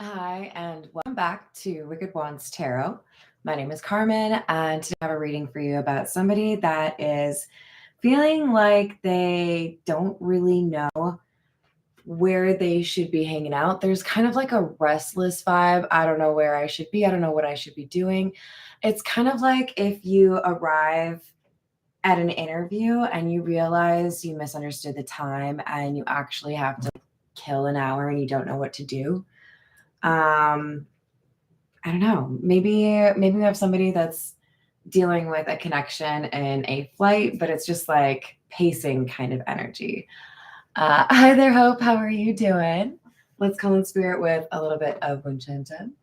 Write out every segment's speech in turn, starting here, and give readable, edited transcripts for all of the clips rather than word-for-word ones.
Hi, and welcome back to Wicked Wands Tarot. My name is Carmen, and today I have a reading for you about somebody that is feeling like they don't really know where they should be hanging out. There's kind of like a restless vibe. I don't know where I should be. I don't know what I should be doing. It's kind of like if you arrive at an interview and you realize you misunderstood the time and you actually have to kill an hour and you don't know what to do. I don't know. Maybe we have somebody that's dealing with a connection in a flight, but it's just like pacing kind of energy. Hi there, Hope. How are you doing? Let's call in spirit with a little bit of Winchenton.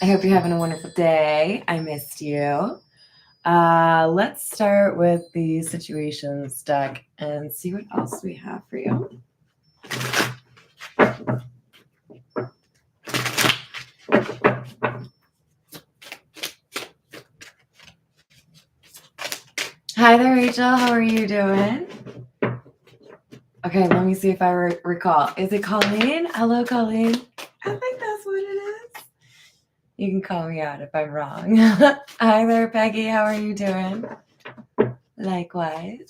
I hope you're having a wonderful day. I missed you. Let's start with the situations deck and see what else we have for you. Hi there, Rachel. How are you doing? Okay, let me see if I recall. Is it Colleen? Hello, Colleen. I think that's what it is. You can call me out if I'm wrong. Hi there, Peggy. How are you doing? Likewise.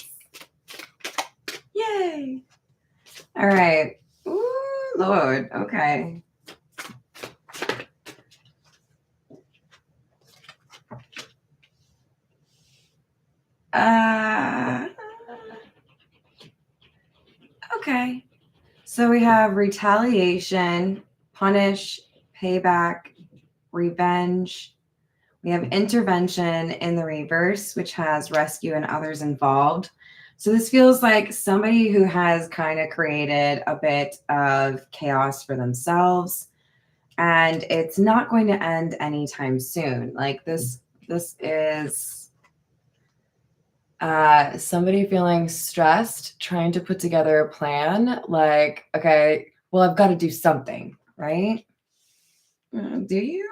Yay. All right. Ooh, Lord. Okay. Okay. So we have retaliation, punish, payback, revenge. We have intervention in the reverse, which has rescue and others involved. So this feels like somebody who has kind of created a bit of chaos for themselves, and it's not going to end anytime soon. Like this is somebody feeling stressed, trying to put together a plan. Like, okay, well, I've got to do something, right? Do you?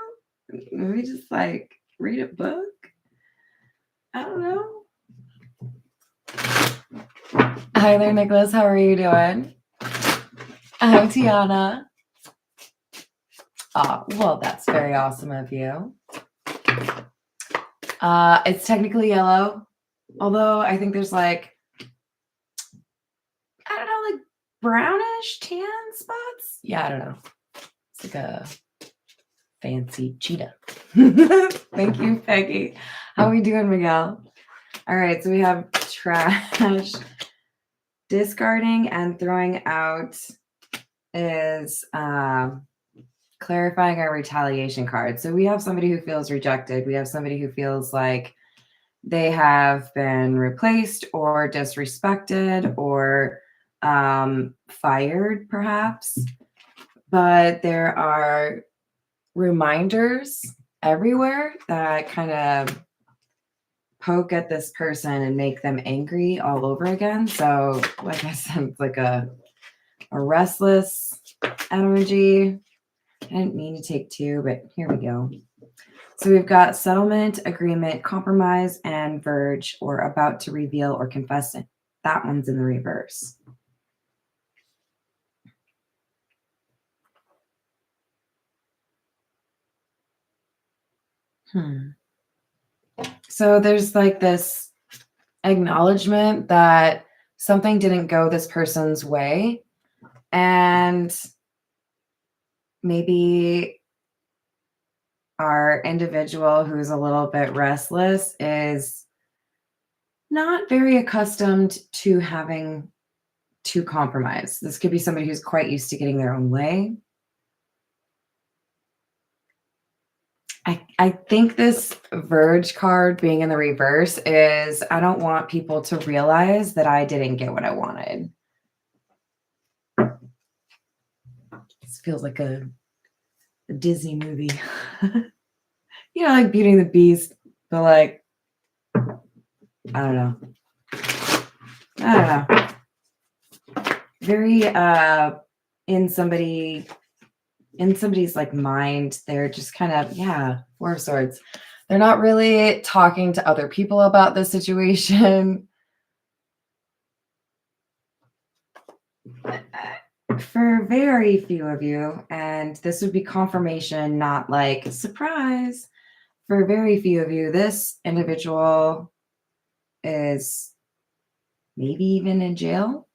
Maybe just like read a book? I don't know. Hi there, Nicholas. How are you doing? Hi, Tiana. Oh, well, that's very awesome of you. It's technically yellow, although I think there's like, I don't know, like brownish tan spots. Yeah, I don't know. It's like a fancy cheetah. Thank you, Peggy. How are we doing, Miguel? All right, so we have trash. Discarding and throwing out is clarifying our retaliation card. So we have somebody who feels rejected. We have somebody who feels like they have been replaced or disrespected or fired, perhaps. But there are reminders everywhere that kind of poke at this person and make them angry all over again. So, like I said, it's like a restless energy. I didn't mean to take two, but here we go. So we've got settlement, agreement, compromise, and verge, or about to reveal or confess it. That one's in the reverse. So there's like this acknowledgement that something didn't go this person's way, and maybe our individual who's a little bit restless is not very accustomed to having to compromise. This could be somebody who's quite used to getting their own way. I think this Verge card being in the reverse is I don't want people to realize that I didn't get what I wanted. This feels like a Disney movie. You know, like Beauty and the Beast, but like, I don't know. Very in somebody's like mind. They're just kind of, yeah, Four of Swords. They're not really talking to other people about the situation. For very few of you, and this would be confirmation, not like surprise. For very few of you, this individual is maybe even in jail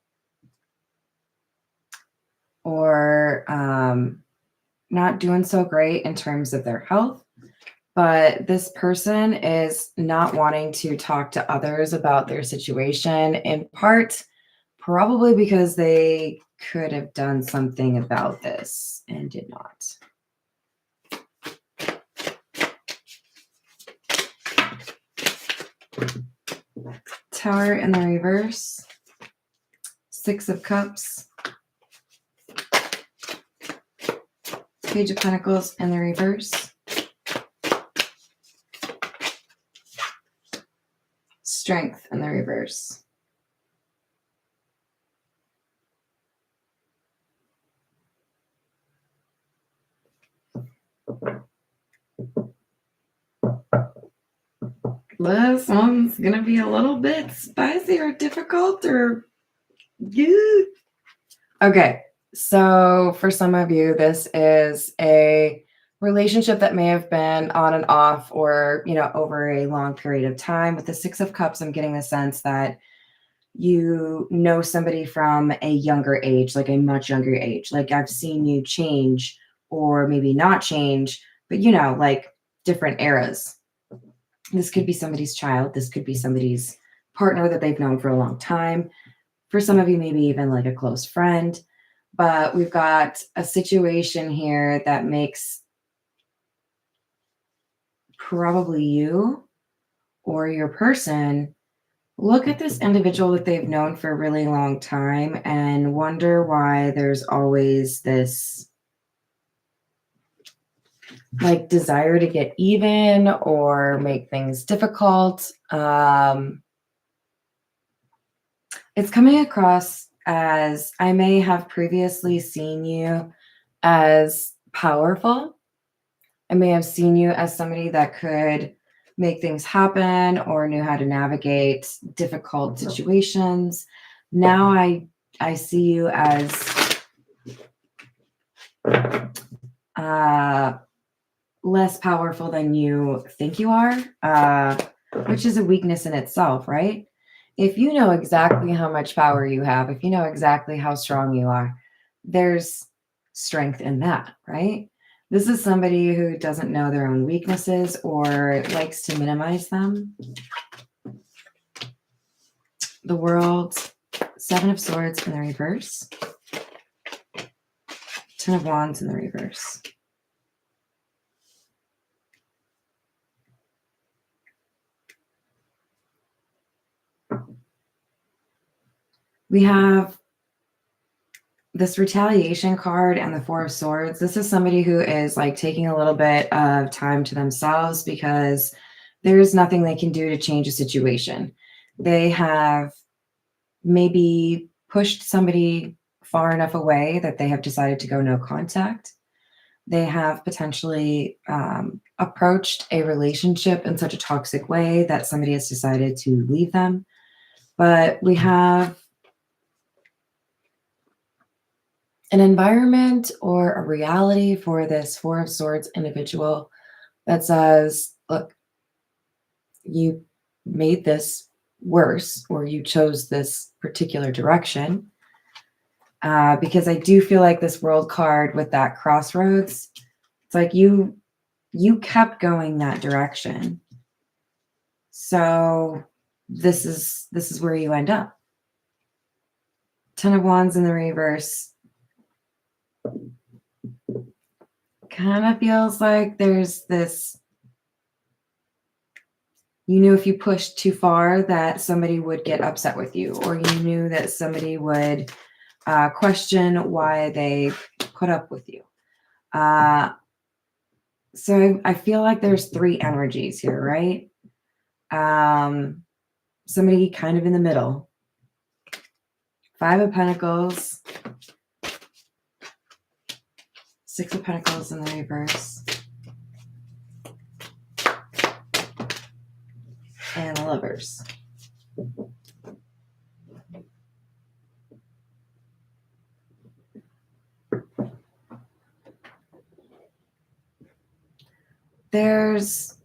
or not doing so great in terms of their health. But this person is not wanting to talk to others about their situation, in part, probably because they could have done something about this and did not. Tower in the reverse. Six of Cups. Page of Pentacles in the reverse. Strength in the reverse. This one's going to be a little bit spicy or difficult or... Okay, so for some of you, this is a relationship that may have been on and off or, over a long period of time. With the Six of Cups, I'm getting the sense that you know somebody from a younger age, like a much younger age. Like I've seen you change or maybe not change, but like different eras. This could be somebody's child. This could be somebody's partner that they've known for a long time. For some of you, maybe even like a close friend. But we've got a situation here that makes probably you or your person look at this individual that they've known for a really long time and wonder why there's always this like desire to get even or make things difficult. It's coming across as I may have previously seen you as powerful. I may have seen you as somebody that could make things happen or knew how to navigate difficult situations. Now I see you as less powerful than you think you are, which is a weakness in itself, right? If you know exactly how much power you have, if you know exactly how strong you are, there's strength in that, right? This is somebody who doesn't know their own weaknesses or likes to minimize them. The World, Seven of Swords in the reverse. Ten of Wands in the reverse. We have this retaliation card and the Four of Swords. This is somebody who is like taking a little bit of time to themselves because there's nothing they can do to change a situation. They have maybe pushed somebody far enough away that they have decided to go no contact. They have potentially approached a relationship in such a toxic way that somebody has decided to leave them. But we have an environment or a reality for this Four of Swords individual that says, look, you made this worse or you chose this particular direction. Because I do feel like this World card with that crossroads, it's like you kept going that direction. So this is where you end up. Ten of Wands in the reverse. Kind of feels like there's this, you knew if you pushed too far that somebody would get upset with you, or you knew that somebody would question why they put up with you. So I feel like there's three energies here, right? Somebody kind of in the middle. Five of Pentacles. Six of Pentacles in the reverse. And the Lovers. there's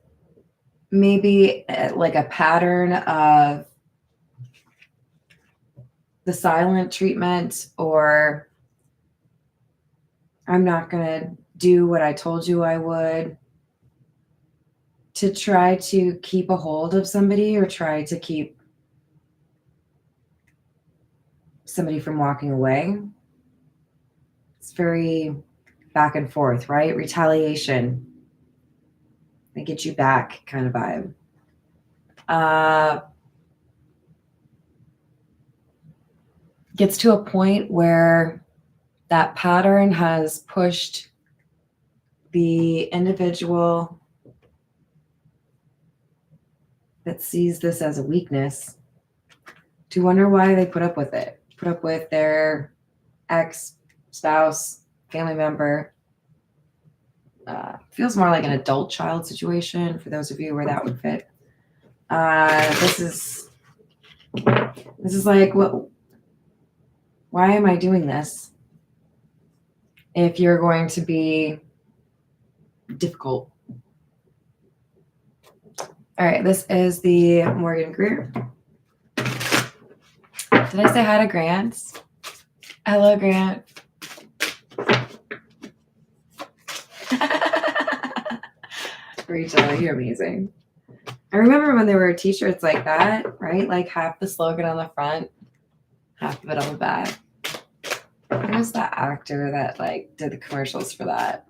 maybe like a pattern of the silent treatment, or I'm not going to do what I told you I would, to try to keep a hold of somebody or try to keep somebody from walking away. It's very back and forth, right? Retaliation. They get you back kind of vibe. Gets to a point where that pattern has pushed the individual that sees this as a weakness to wonder why they put up with it, put up with their ex, spouse, family member. Feels more like an adult child situation for those of you where that would fit. This is like, what? Why am I doing this? If you're going to be difficult. All right, this is the Morgan Greer. Did I say hi to Grant? Hello, Grant. Rachel, you're amazing. I remember when there were t-shirts like that, right? Like half the slogan on the front, half of it on the back. Who was that actor that like did the commercials for that?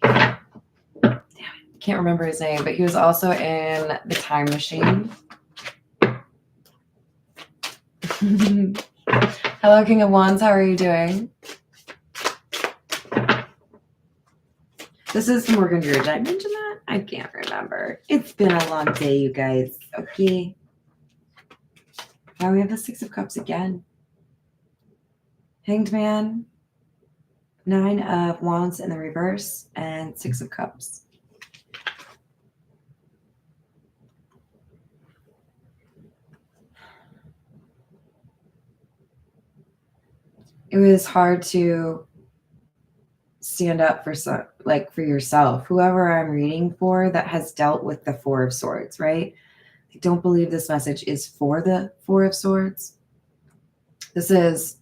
Damn it, can't remember his name, but he was also in The Time Machine. Hello, King of Wands. How are you doing? This is the Morgan Greer. Did I mention that? I can't remember. It's been a long day, you guys. Okay. Now we have the Six of Cups again. Hanged Man, Nine of Wands in the reverse, and Six of Cups. It was hard to stand up for for yourself, whoever I'm reading for that has dealt with the Four of Swords, right? I don't believe this message is for the Four of Swords. This is,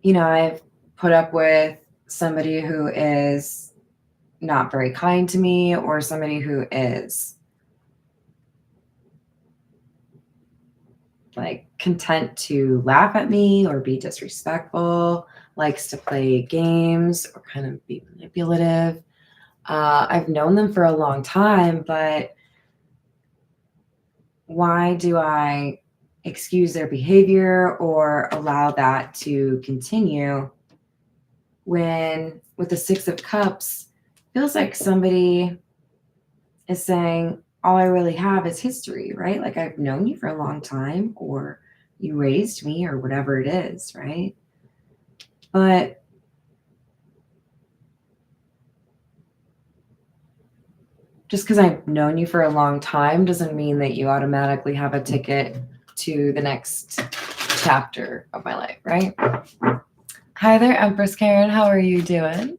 I've put up with somebody who is not very kind to me, or somebody who is like content to laugh at me or be disrespectful, likes to play games or kind of be manipulative. I've known them for a long time, but why do I excuse their behavior or allow that to continue when with the Six of Cups, feels like somebody is saying, all I really have is history, right? Like I've known you for a long time, or you raised me, or whatever it is, right? But just because I've known you for a long time doesn't mean that you automatically have a ticket to the next chapter of my life, right? Hi there, Empress Karen. How are you doing?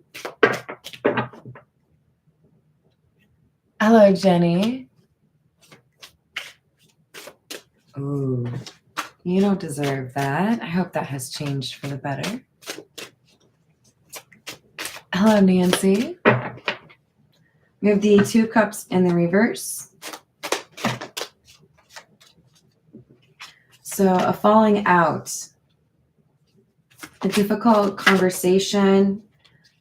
Hello, Jenny. Ooh, you don't deserve that. I hope that has changed for the better. Hello, Nancy. We have the Two of Cups in the reverse. So a falling out, a difficult conversation,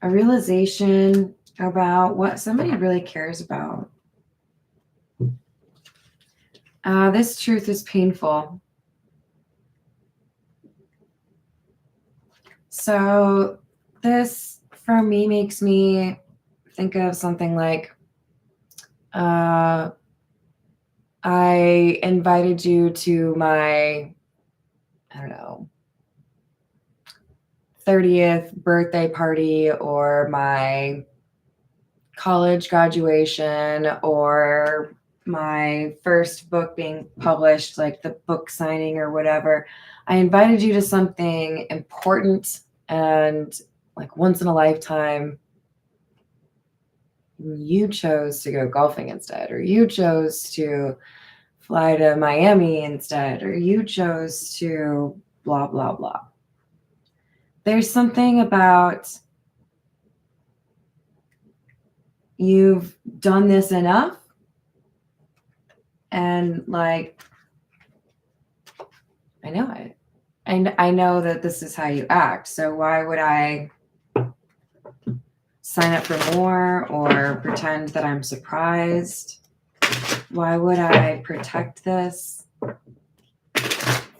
a realization about what somebody really cares about. This truth is painful. So this, for me, makes me think of something like, I invited you to my, 30th birthday party, or my college graduation, or my first book being published, like the book signing or whatever. I invited you to something important and like once in a lifetime. You chose to go golfing instead, or you chose to fly to Miami instead, or you chose to blah, blah, blah. There's something about you've done this enough, and like, I know it. And I know that this is how you act. So why would I sign up for more or pretend that I'm surprised? Why would I protect this?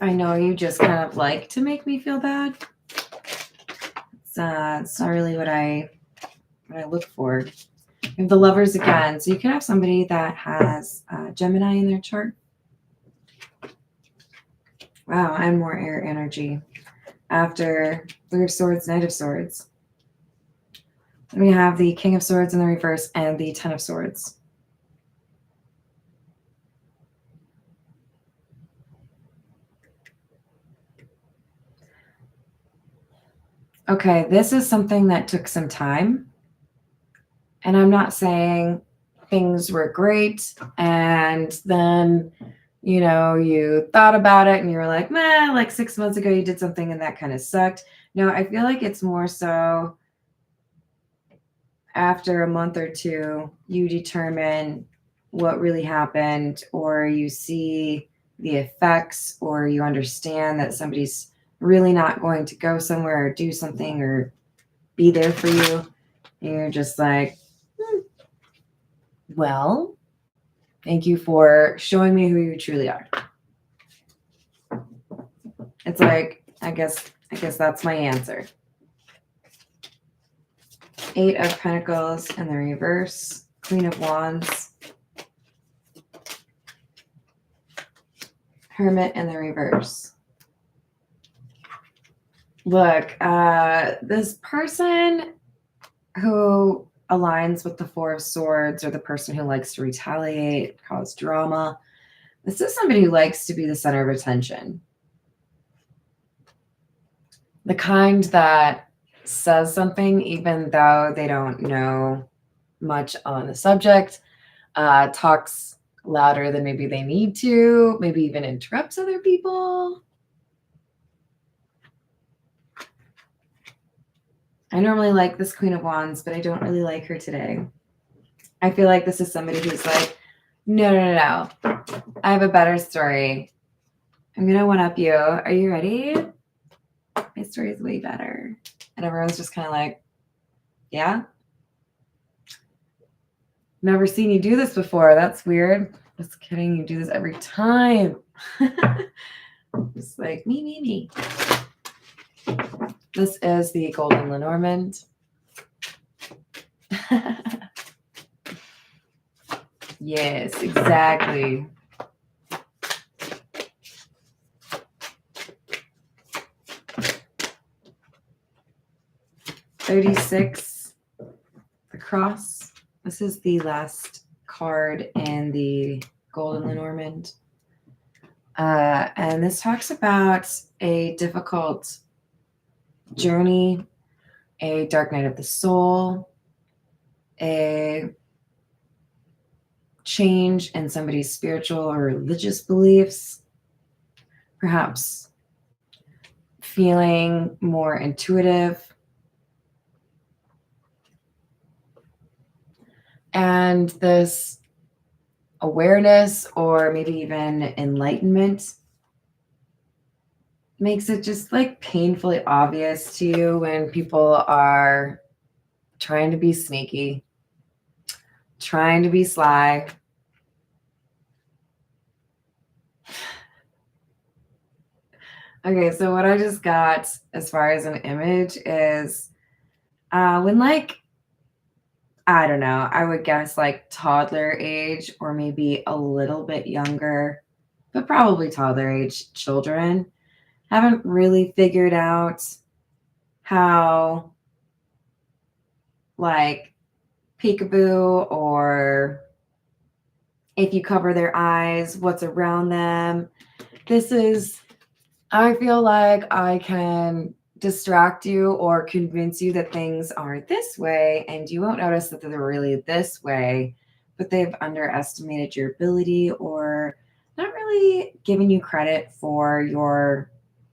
I know you just kind of like to make me feel bad. It's not really what I look for. You have the Lovers again. So you can have somebody that has Gemini in their chart. Wow, and more air energy. After Three of Swords, Knight of Swords. We have the King of Swords in the reverse and the Ten of Swords. Okay, this is something that took some time. And I'm not saying things were great and then, you know, you thought about it and you were like, meh, like 6 months ago you did something and that kind of sucked. No, I feel like it's more so after a month or two, you determine what really happened, or you see the effects, or you understand that somebody's really not going to go somewhere or do something or be there for you. And you're just like, well, thank you for showing me who you truly are. It's like, I guess that's my answer. Eight of Pentacles in the reverse, Queen of Wands, Hermit in the reverse. Look, this person who aligns with the Four of Swords, or the person who likes to retaliate, cause drama, this is somebody who likes to be the center of attention. The kind that says something even though they don't know much on the subject, talks louder than maybe they need to, maybe even interrupts other people. I normally like this Queen of Wands, but I don't really like her today. I feel like this is somebody who's like, no. I have a better story. I'm going to one-up you. Are you ready? My story is way better. And everyone's just kind of like, yeah? Never seen you do this before. That's weird. Just kidding. You do this every time. Just like me. This is the Golden Lenormand. Yes, exactly. $36, the cross. This is the last card in the Golden Lenormand. And this talks about a difficult journey, a dark night of the soul, a change in somebody's spiritual or religious beliefs, perhaps feeling more intuitive, and this awareness or maybe even enlightenment makes it just like painfully obvious to you when people are trying to be sneaky, trying to be sly. Okay, so what I just got as far as an image is when, like, I don't know, I would guess like toddler age or maybe a little bit younger, but probably toddler age children haven't really figured out how, like, peekaboo, or if you cover their eyes, what's around them. This is, I feel like I can distract you or convince you that things are this way, and you won't notice that they're really this way, but they've underestimated your ability or not really giving you credit for your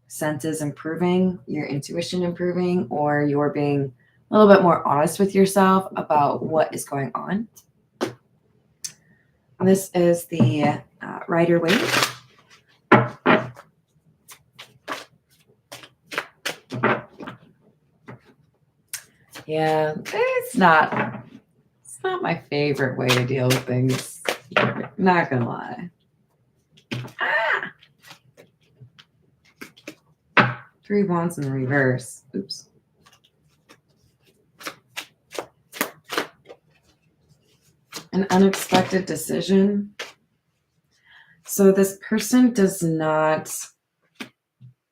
senses improving, your intuition improving, or you're being a little bit more honest with yourself about what is going on. This is the Rider-Waite. Yeah, it's not my favorite way to deal with things. Not gonna lie. Ah! 3 Wands in the reverse. Oops. An unexpected decision. So this person does not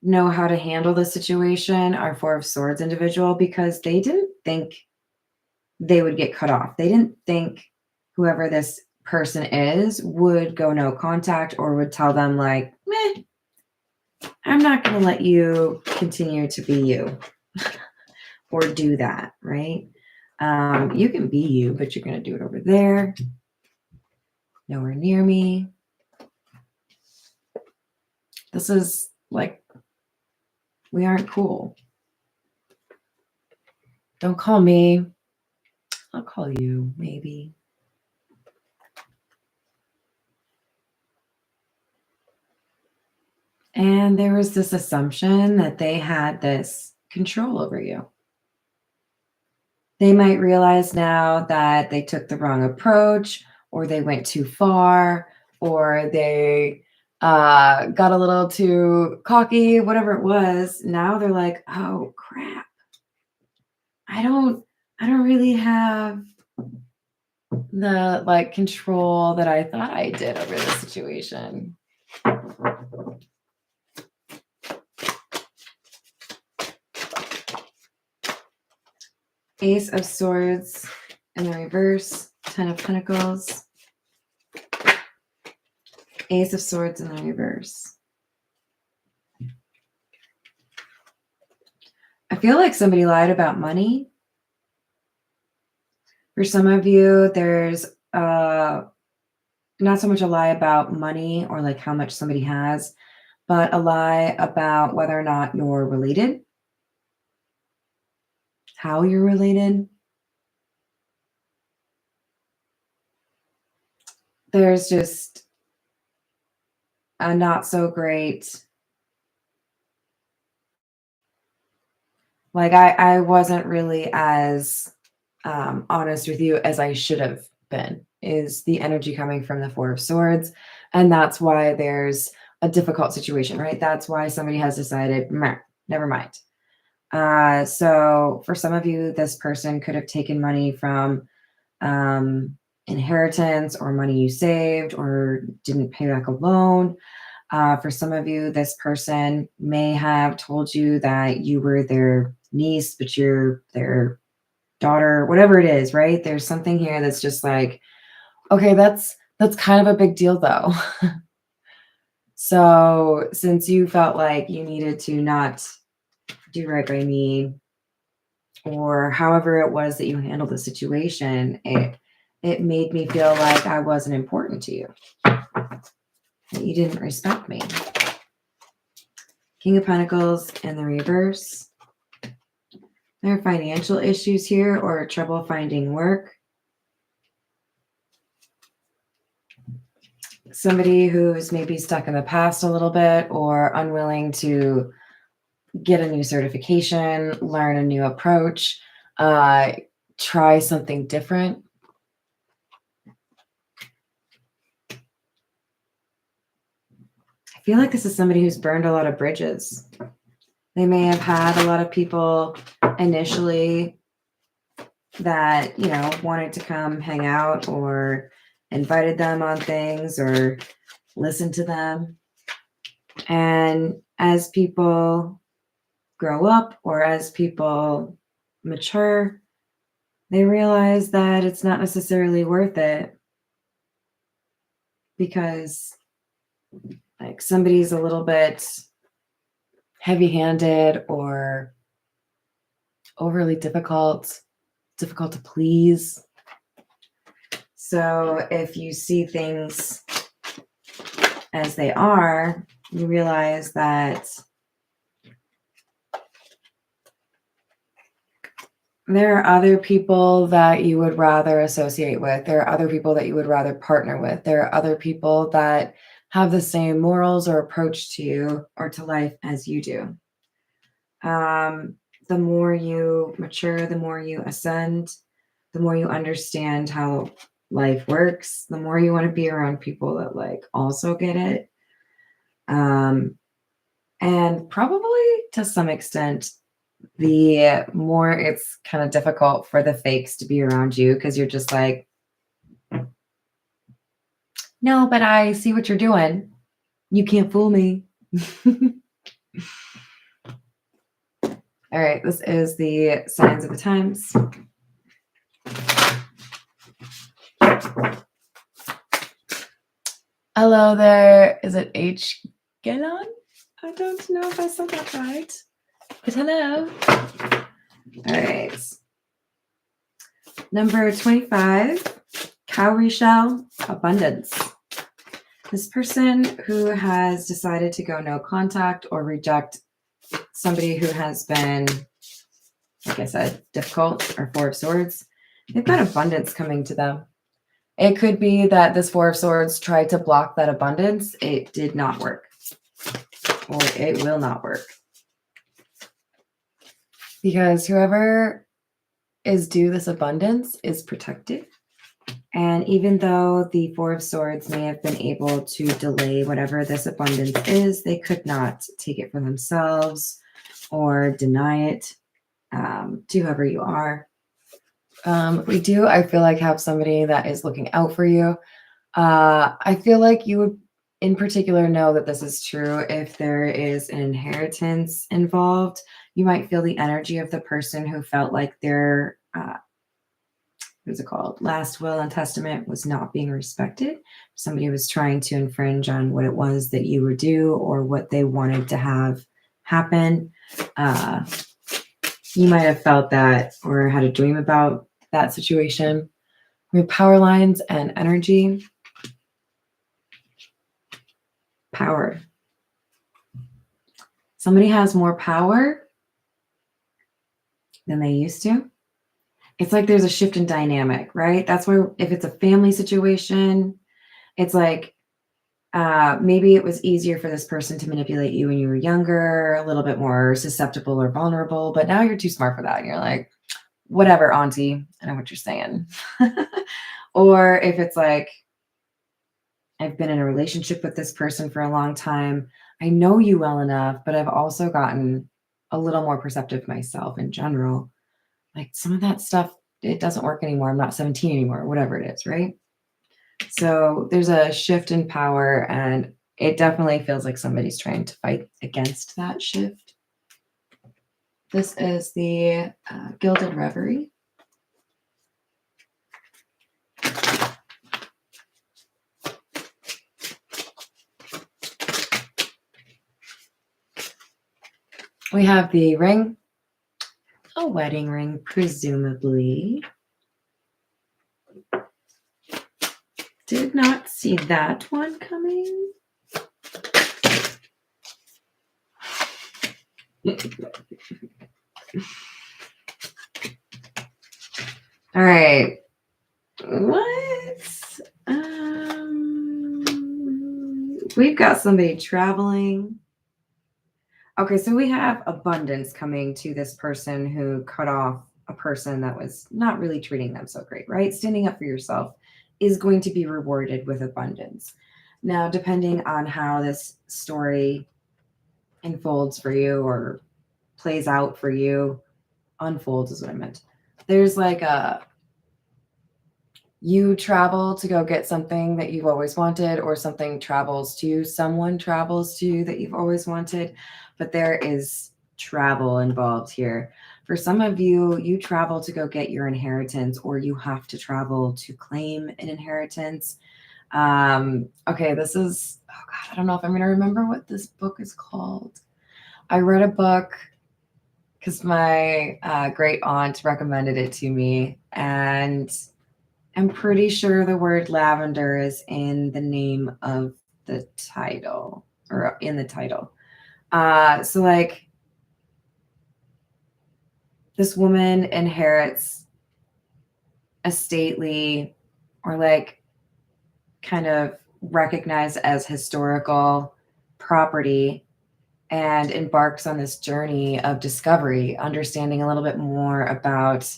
know how to handle the situation, our 4 of Swords individual, because they didn't think they would get cut off. They didn't think whoever this person is would go no contact or would tell them like, meh, I'm not going to let you continue to be you or do that, right? You can be you, but you're going to do it over there. Nowhere near me. This is like, we aren't cool. Don't call me. I'll call you, maybe. And there was this assumption that they had this control over you. They might realize now that they took the wrong approach, or they went too far, or they got a little too cocky, whatever it was. Now they're like, oh crap. I don't really have the like control that I thought I did over the situation. Ace of Swords in the reverse, 10 of Pentacles. Ace of Swords in the reverse. I feel like somebody lied about money. For some of you, there's not so much a lie about money or like how much somebody has, but a lie about whether or not you're related, how you're related. There's just a not so great, like I wasn't really as honest with you as I should have been, is the energy coming from the 4 of Swords. And that's why there's a difficult situation, right? That's why somebody has decided, never mind. So for some of you, this person could have taken money from inheritance or money you saved or didn't pay back a loan. For some of you, this person may have told you that you were their niece, but you're their daughter, whatever it is, right? There's something here that's just like, okay, that's kind of a big deal though. So since you felt like you needed to not do right by me, or however it was that you handled the situation, it made me feel like I wasn't important to you, that you didn't respect me. King of Pentacles in the reverse. There are financial issues here or trouble finding work. Somebody who's maybe stuck in the past a little bit or unwilling to get a new certification, learn a new approach, try something different. I feel like this is somebody who's burned a lot of bridges. They may have had a lot of people initially that, you know, wanted to come hang out or invited them on things or listened to them. And as people grow up or as people mature, they realize that it's not necessarily worth it because like somebody's a little bit heavy-handed or overly difficult to please. So if you see things as they are, you realize that there are other people that you would rather associate with. There are other people that you would rather partner with. There are other people that have the same morals or approach to you or to life as you do. The more you mature, the more you ascend, the more you understand how life works, the more you want to be around people that like also get it. And probably to some extent, the more it's kind of difficult for the fakes to be around you because you're just like, no, but I see what you're doing. You can't fool me. All right, this is the signs of the times. Hello there. Is it H. Gelon? I don't know if I said that right. But hello. All right. Number 25, cowrie shell, abundance. This person who has decided to go no contact or reject somebody who has been, like I said, difficult, or Four of Swords, they've got abundance coming to them. It could be that this Four of Swords tried to block that abundance. It did not work, or it will not work. Because whoever is due this abundance is protected. And even though the Four of Swords may have been able to delay whatever this abundance is, they could not take it for themselves or deny it to whoever you are. We do, I feel like, have somebody that is looking out for you. I feel like you would in particular know that this is true if there is an inheritance involved. You might feel the energy of the person who felt like their what's it called? Last will and testament was not being respected. Somebody was trying to infringe on what it was that you were due or what they wanted to have happen. You might have felt that or had a dream about that situation. We have power lines and energy. Power. Somebody has more power than they used to. It's like there's a shift in dynamic, right? That's where if it's a family situation, it's like maybe it was easier for this person to manipulate you when you were younger, a little bit more susceptible or vulnerable, but now you're too smart for that. And you're like, whatever, auntie, I know what you're saying. Or if it's like, I've been in a relationship with this person for a long time. I know you well enough, but I've also gotten a little more perceptive myself in general. Like some of that stuff, it doesn't work anymore. I'm not 17 anymore, whatever it is, right? So there's a shift in power, and it definitely feels like somebody's trying to fight against that shift. This is the Gilded Reverie. We have the ring, a wedding ring, presumably. Did not see that one coming. All right. What? We've got somebody traveling. Okay, so we have abundance coming to this person who cut off a person that was not really treating them so great, right? Standing up for yourself is going to be rewarded with abundance. Now, depending on how this story unfolds for you or plays out for you, unfolds is what I meant. There's like you travel to go get something that you've always wanted, or something travels to someone travels to you that you've always wanted, but there is travel involved here. For some of you, you travel to go get your inheritance, or you have to travel to claim an inheritance. Okay, this is, oh God, I don't know if I'm going to remember what this book is called. I read a book because my great aunt recommended it to me, and I'm pretty sure the word lavender is in the name of the title, or in the title. So like this woman inherits a stately, or like kind of recognized as historical property, and embarks on this journey of discovery, understanding a little bit more about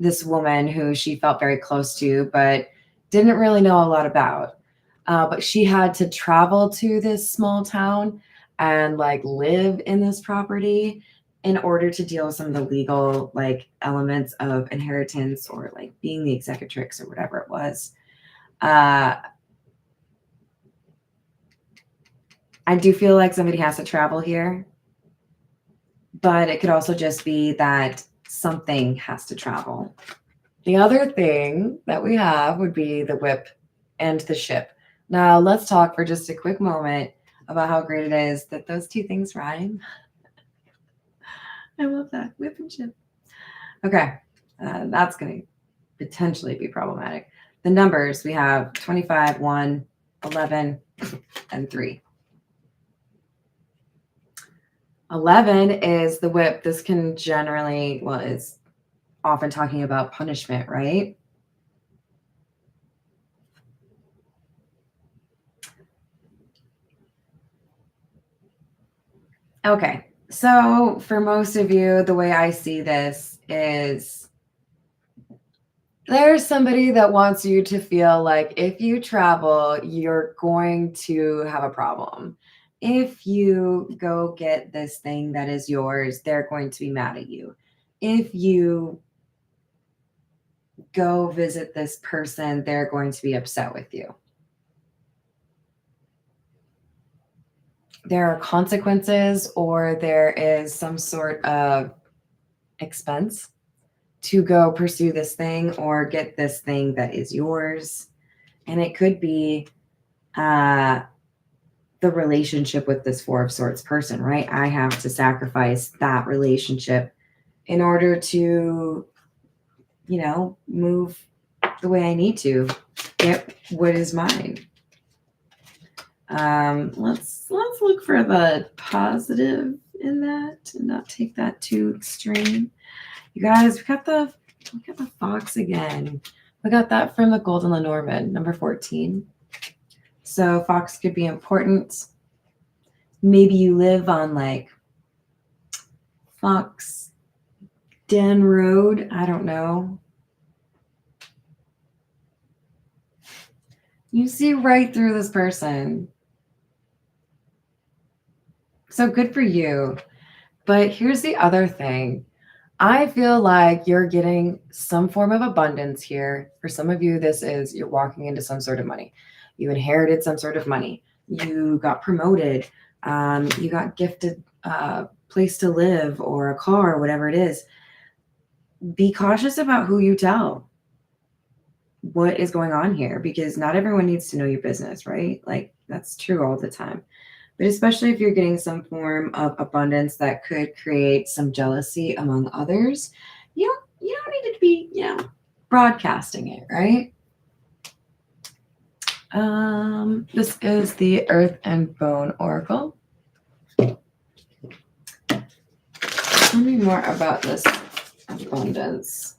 this woman who she felt very close to, but didn't really know a lot about. But she had to travel to this small town and like live in this property in order to deal with some of the legal like elements of inheritance, or like being the executrix or whatever it was. Uh, I do feel like somebody has to travel here, but it could also just be that something has to travel. The other thing that we have would be the whip and the ship. Now, let's talk for just a quick moment about how great it is that those two things rhyme. I love that. Whip and ship. Okay, that's going to potentially be problematic. The numbers, we have 25, 1, 11, and 3. 11 is the whip. This can generally, well, it's often talking about punishment, right? Okay, so for most of you, the way I see this is there's somebody that wants you to feel like if you travel, you're going to have a problem. If you go get this thing that is yours, they're going to be mad at you. If you go visit this person, they're going to be upset with you. There are consequences, or there is some sort of expense to go pursue this thing or get this thing that is yours. And it could be the relationship with this Four of Swords person, right? I have to sacrifice that relationship in order to, move the way I need to get what is mine. Let's look for the positive in that and not take that too extreme. You guys, we got the fox again. We got that from the Golden Lenormand, number 14. So fox could be important. Maybe you live on like Fox Den Road. I don't know. You see right through this person. So good for you. But here's the other thing. I feel like you're getting some form of abundance here. For some of you, this is you're walking into some sort of money. You inherited some sort of money. You got promoted. You got gifted a place to live or a car or whatever it is. Be cautious about who you tell what is going on here, because not everyone needs to know your business, right? Like that's true all the time. But especially if you're getting some form of abundance that could create some jealousy among others, you don't need to be, broadcasting it, right? This is the Earth and Bone Oracle. Tell me more about this abundance.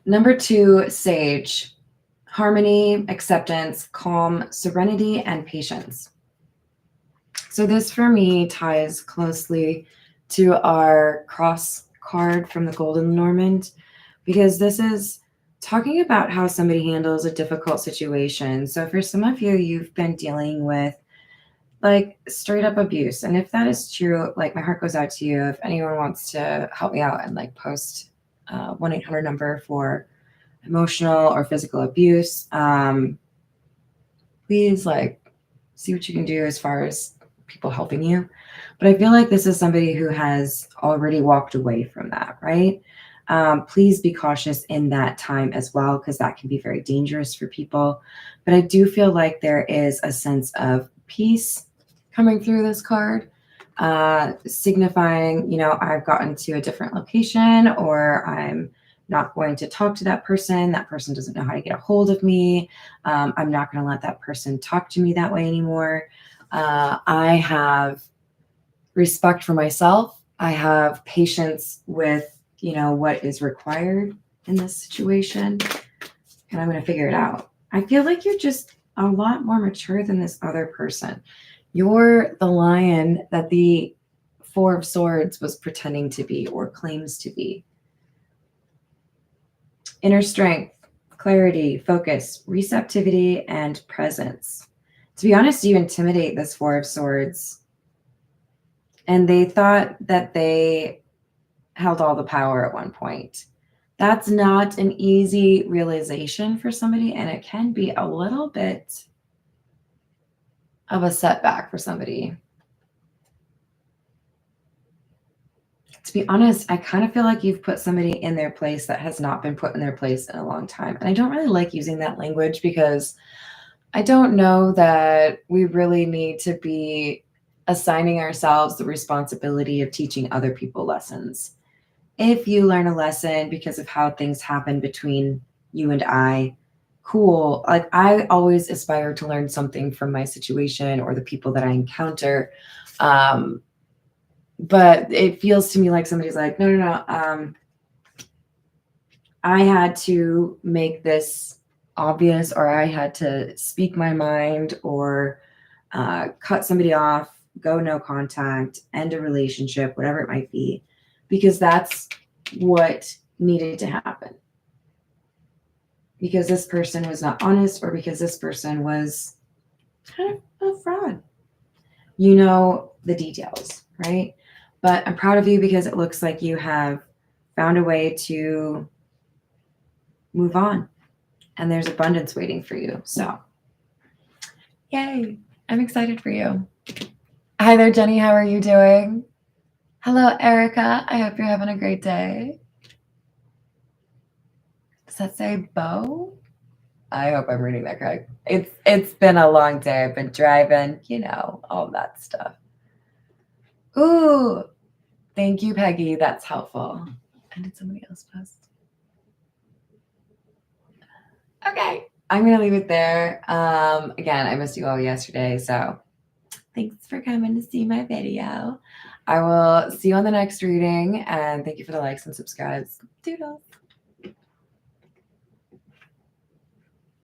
Number 2, Sage. Harmony, acceptance, calm, serenity, and patience. So this for me ties closely to our cross card from the Golden Lenormand, because this is talking about how somebody handles a difficult situation. So for some of you, you've been dealing with like straight up abuse. And if that is true, like my heart goes out to you. If anyone wants to help me out and like post 1-800 number for emotional or physical abuse, please like see what you can do as far as people helping you. But I feel like this is somebody who has already walked away from that, right? Please be cautious in that time as well, because that can be very dangerous for people. But I do feel like there is a sense of peace coming through this card, signifying, I've gotten to a different location, or I'm not going to talk to that person. That person doesn't know how to get a hold of me. I'm not going to let that person talk to me that way anymore. I have respect for myself. I have patience with, what is required in this situation, and I'm going to figure it out. I feel like you're just a lot more mature than this other person. You're the lion that the Four of Swords was pretending to be or claims to be. Inner strength, clarity, focus, receptivity, and presence. To be honest, you intimidate this Four of Swords. And they thought that they held all the power at one point. That's not an easy realization for somebody, and it can be a little bit of a setback for somebody. To be honest, I kind of feel like you've put somebody in their place that has not been put in their place in a long time. And I don't really like using that language, because I don't know that we really need to be assigning ourselves the responsibility of teaching other people lessons. If you learn a lesson because of how things happen between you and I, cool. Like, I always aspire to learn something from my situation or the people that I encounter. But it feels to me like somebody's like, no. I had to make this obvious, or I had to speak my mind, or cut somebody off, go no contact, end a relationship, whatever it might be, because that's what needed to happen. Because this person was not honest, or because this person was kind of a fraud. You know the details, right? But I'm proud of you, because it looks like you have found a way to move on, and there's abundance waiting for you. So, yay. I'm excited for you. Hi there, Jenny. How are you doing? Hello, Erica. I hope you're having a great day. Does that say Bo? I hope I'm reading that correct. It's been a long day. I've been driving, all that stuff. Ooh, thank you, Peggy. That's helpful. And did somebody else post? Okay, I'm going to leave it there. Again, I missed you all yesterday, so thanks for coming to see my video. I will see you on the next reading, and thank you for the likes and subscribes. Doodles.